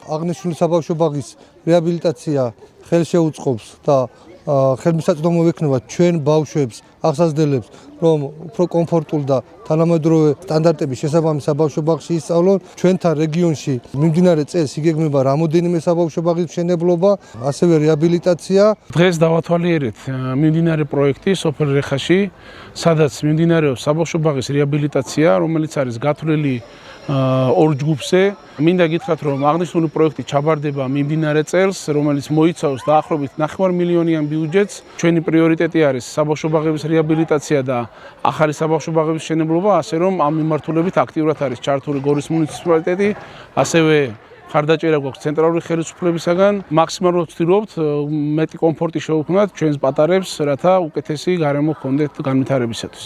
აღნიშნული საბავშვო ბაღის რეაბილიტაცია ხელშეუწყობს და ხელმისაწვდომი ვექნება ჩვენ ბავშვებს, აღსაზრდელებს, რომ უფრო კომფორტულ და თანამედროვე სტანდარტების შესაბამის საბავშვო ბაღში ისწავლონ. ჩვენთან რეგიონში მიმდინარე წელს იგეგმება რამოდენიმე საბავშვო ბაღის მშენებლობა, ასევე რეაბილიტაცია. დღეს დავათვალიერეთ მიმდინარე პროექტი სოფელ რეხაში, სადაც მიმდინარეობს საბავშვო ბაღის რეაბილიტაცია, რომელიც არის გათვლილი ორ ჯგუფზე. მინდა გითხრათ, რომ აღნიშნული პროექტი ჩაბარდება მიმდინარე წელს, რომელიც მოიცავს დაახლოებით 9 მილიონიან ბიუჯეტს. ჩვენი პრიორიტეტი არის საბავშვო ბაღების რეაბილიტაცია და ახალი საბავშვო ბაღების მშენებლობა, ასე რომ ამ მიმართულებით აქტიურად არის ჩართული გორის მუნიციპალიტეტი, ასევე ხარდაჭერა გვაქვს ცენტრალური ხელისუფლებისაგან. მაქსიმალურად ვცდილობთ მეტი კომფორტი შევქმნათ ჩვენს პატარებს, რათა უკეთესი გარემო ჰქონდეთ განვითარებისათვის.